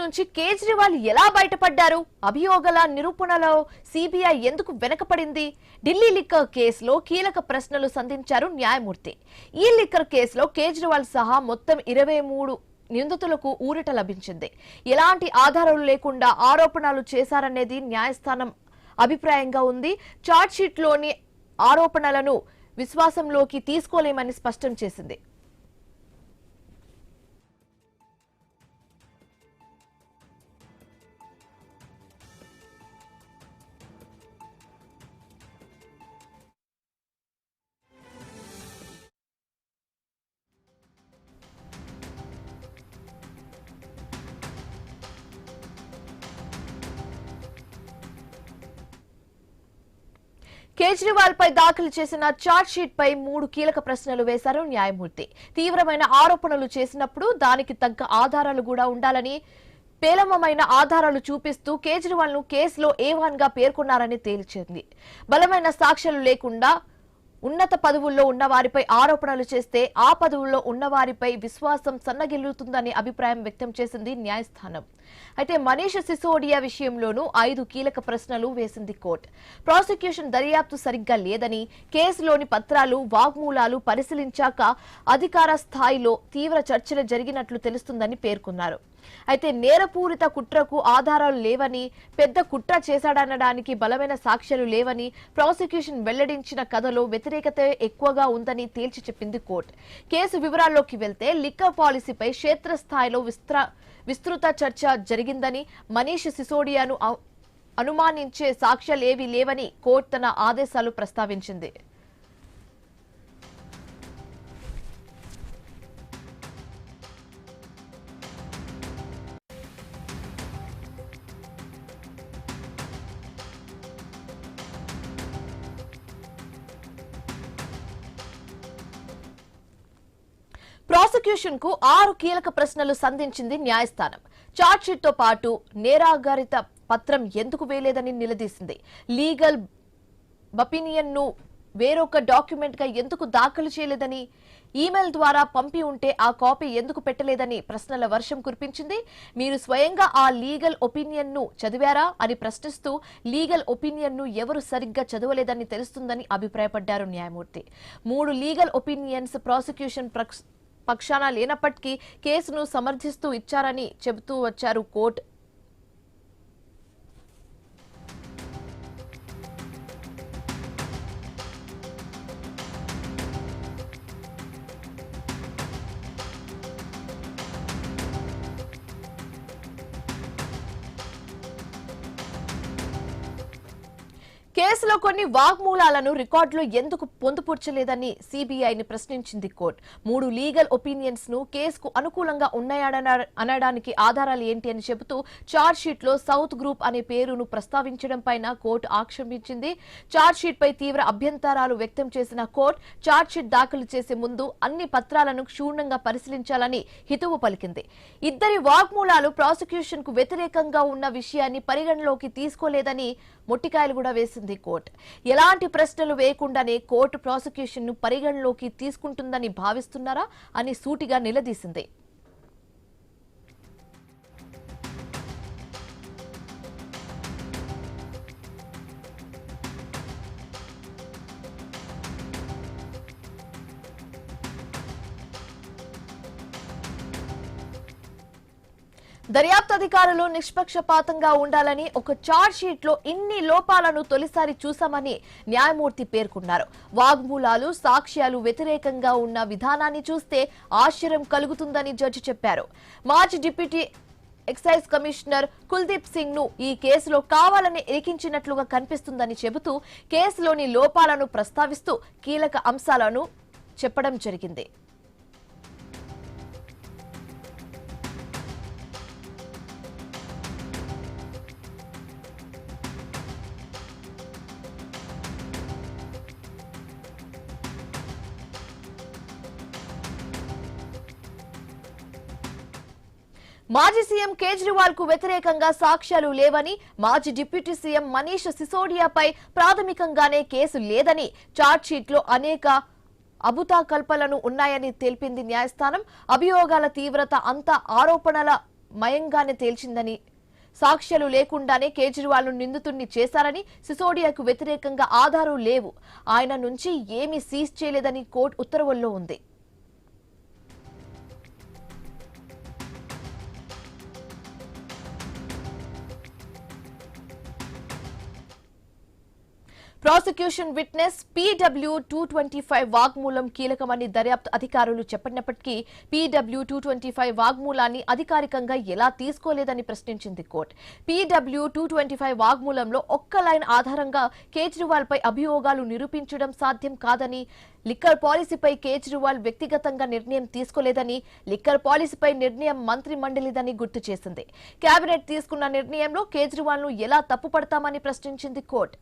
నుంచి కేజ్రీవాల్ ఎలా బయటపడ్డారు? అభియోగాల నిరూపణలో సిబిఐ ఎందుకు వెనకపడింది? ఢిల్లీ లిక్కర్ కేసులో కీలక ప్రశ్నలు సంధించారు న్యాయమూర్తి. ఈ లిక్కర్ కేసులో కేజ్రీవాల్ సహా మొత్తం 23 నిందితులకు ఊరట లభించింది. ఎలాంటి ఆధారాలు లేకుండా ఆరోపణలు చేశారనేది న్యాయస్థానం అభిప్రాయంగా ఉంది. చార్జ్ షీట్ లోని ఆరోపణలను విశ్వాసంలోకి తీసుకోలేమని స్పష్టం చేసింది. కేజ్రీవాల్ పై దాఖలు చేసిన చార్జ్ షీట్ పై 3 కీలక ప్రశ్నలు వేశారు న్యాయమూర్తి. తీవ్రమైన ఆరోపణలు చేసినప్పుడు దానికి తగ్గ ఆధారాలు కూడా ఉండాలని, పేలవమైన ఆధారాలు చూపిస్తూ కేజ్రీవాల్ ను కేసులో A1 గా పేర్కొన్నారని తేల్చింది. బలమైన సాక్ష్యాలు లేకుండా ఉన్నత పదవుల్లో ఉన్న వారిపై ఆరోపణలు చేస్తే ఆ పదవుల్లో ఉన్న వారిపై విశ్వాసం సన్నగిల్లుతుందని అభిప్రాయం వ్యక్తం చేసింది న్యాయస్థానం. అయితే మనీష్ సిసోడియా విషయంలోనూ 5 కీలక ప్రశ్నలు వేసింది కోర్టు. ప్రాసిక్యూషన్ దర్యాప్తు సరిగ్గా లేదని, కేసులోని పత్రాలు, వాగ్మూలాలు పరిశీలించాక అధికార స్థాయిలో తీవ్ర చర్చలు జరిగినట్లు తెలుస్తుందని పేర్కొన్నారు. అయితే నేరపూరిత కుట్రకు ఆధారాలు లేవని, పెద్ద కుట్ర చేశాడనడానికి బలమైన సాక్ష్యాలు లేవని, ప్రాసిక్యూషన్ వెల్లడించిన కథలో వ్యతిరేకత ఎక్కువగా ఉందని తేల్చి చెప్పింది కోర్టు. కేసు వివరాల్లోకి వెళ్తే లిక్కర్ పాలసీపై క్షేత్రస్థాయిలో విస్తృత చర్చ జరిగిందని, మనీష్ సిసోడియాను అనుమానించే సాక్ష్యాలేవీ లేవని కోర్టు తన ఆదేశాలు ప్రస్తావించింది. ప్రాసిక్యూషన్ కు 6 కీలక ప్రశ్నలు సంధించింది న్యాయస్థానం. చార్జ్ షీట్ తో పాటు నేరాగారిత పత్రం ఎందుకు వేయలేదని నిలదీసింది. లీగల్ ఒపీనియన్ ను వేరొక డాక్యుమెంట్ గా ఎందుకు దాఖలు చేయలేదని, ఈమెయిల్ ద్వారా పంపి ఉంటే ఆ కాపీ ఎందుకు పెట్టలేదని ప్రశ్నల వర్షం కురిపించింది. మీరు స్వయంగా ఆ లీగల్ ఒపీనియన్ ను చదివారా అని ప్రశ్నిస్తూ లీగల్ ఒపీనియన్ ను ఎవరు సరిగ్గా చదవలేదని తెలుస్తుందని అభిప్రాయపడ్డారు న్యాయమూర్తి. 3 లీగల్ ఒపీనియన్స్ ప్రాసిక్యూషన్ పక్షాన లేనప్పటికీ కేసును సమర్థిస్తూ ఇచ్చారని చెబుతూ వచ్చారు కోర్టు. కేసులో కొన్ని వాగ్మూలాలను రికార్డులో ఎందుకు పొందుపరచలేదని సిబిఐని ప్రశ్నించింది కోర్టు. 3 లీగల్ ఒపీనియన్స్ ను కేసుకు అనుకూలంగా ఉన్నాయనడానికి ఆధారాలు ఏంటి అని చెబుతూ చార్జ్ షీట్ లో సౌత్ గ్రూప్ అనే పేరును ప్రస్తావించడం పైన కోర్టు ఆక్షేపించింది. చార్జ్ షీట్ పై తీవ్ర అభ్యంతరాలు వ్యక్తం చేసిన కోర్టు చార్జ్ షీట్ దాఖలు చేసే ముందు అన్ని పత్రాలను క్షుణ్ణంగా పరిశీలించాలని హితవు పలికింది. ఇద్దరి వాగ్మూలాలు ప్రాసిక్యూషన్ కు వ్యతిరేకంగా ఉన్న విషయాన్ని పరిగణలోకి తీసుకోలేదని మొట్టికాయలు కూడా వేసింది కోర్టు. ఎలాంటి ప్రశ్నలు వేయకుండానే కోర్టు ప్రాసిక్యూషన్ ను పరిగణలోకి తీసుకుంటుందని భావిస్తున్నారా అని సూటిగా నిలదీసింది. దర్యాప్తు అధికారులు నిష్పక్షపాతంగా ఉండాలని, ఒక చార్జ్ షీట్ లో ఇన్ని లోపాలను తొలిసారి చూశామని న్యాయమూర్తి పేర్కొన్నారు. వాగ్మూలాలు, సాక్ష్యాలు వ్యతిరేకంగా ఉన్న విధానాన్ని చూస్తే ఆశ్చర్యం కలుగుతుందని జడ్జి చెప్పారు. మాజీ deputy excise commissioner Kuldeep Singh ను ఈ కేసులో కావాలని ఇరికించినట్లుగా కనిపిస్తుందని చెబుతూ కేసులోని లోపాలను ప్రస్తావిస్తూ కీలక అంశాలను చెప్పడం జరిగింది. మాజీ సీఎం కేజ్రీవాల్ కు వ్యతిరేకంగా సాక్ష్యాలు లేవని, మాజీ డిప్యూటీ సీఎం మనీష్ సిసోడియాపై ప్రాథమికంగానే కేసు లేదని, చార్జ్ షీట్ లో అనేక అభూత కల్పనలు ఉన్నాయని తెలిపింది న్యాయస్థానం. అభియోగాల తీవ్రత అంతా ఆరోపణల మయంగానే తేల్చిందని, సాక్ష్యాలు లేకుండానే కేజ్రీవాల్ నిందితుడిని చేశారని, సిసోడియాకు వ్యతిరేకంగా ఆధారాలు లేవు, ఆయన నుంచి ఏమీ సీజ్ చేయలేదని కోర్టు ఉత్తర్వుల్లో ఉంది. ప్రాసిక్యూషన్ విట్నెస్ PW 225 వాగ్మూలం కీలకమని దర్యాప్తు అధికారులు చెప్పినప్పటికీ PW 225 వాగ్మూలాన్ని అధికారికంగా ఎలా తీసుకోలేదని ప్రశ్నించింది కోర్టు. PW 225 వాగ్మూలంలో ఒక్క లైన్ ఆధారంగా కేజ్రీవాల్ పై అభియోగాలు నిరూపించడం సాధ్యం కాదని, లిక్కర్ పాలసీపై కేజ్రీవాల్ వ్యక్తిగతంగా నిర్ణయం తీసుకోలేదని, లిక్కర్ పాలసీపై నిర్ణయం మంత్రి మండలిదని గుర్తు చేసింది. కేబినెట్ తీసుకున్న నిర్ణయంలో కేజ్రీవాల్ ను ఎలా తప్పుపడతామని ప్రశ్నించింది కోర్టు.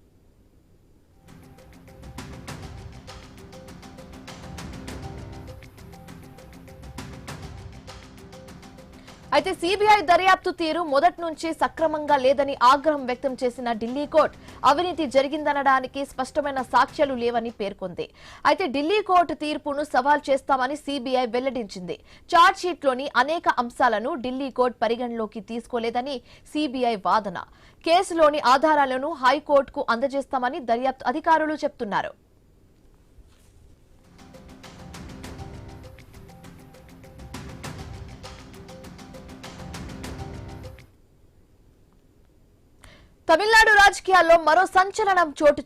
అయితే సిబిఐ దర్యాప్తు తీరు మొదటి నుంచి సక్రమంగా లేదని ఆగ్రహం వ్యక్తం చేసిన ఢిల్లీ కోర్టు అవినీతి జరిగిందనడానికి స్పష్టమైన సాక్ష్యాలు లేవని పేర్కొంది. అయితే ఢిల్లీ కోర్టు తీర్పును సవాల్ చేస్తామని సిబిఐ వెల్లడించింది. ఛార్జ్షీట్లోని అనేక అంశాలను ఢిల్లీ కోర్టు పరిగణలోకి తీసుకోలేదని సిబిఐ వాదన. కేసులోని ఆధారాలను హైకోర్టుకు అందజేస్తామని దర్యాప్తు అధికారులు చెబుతున్నారు. తమిళనాడు రాజకీయాల్లో మరో సంచలనం చోటు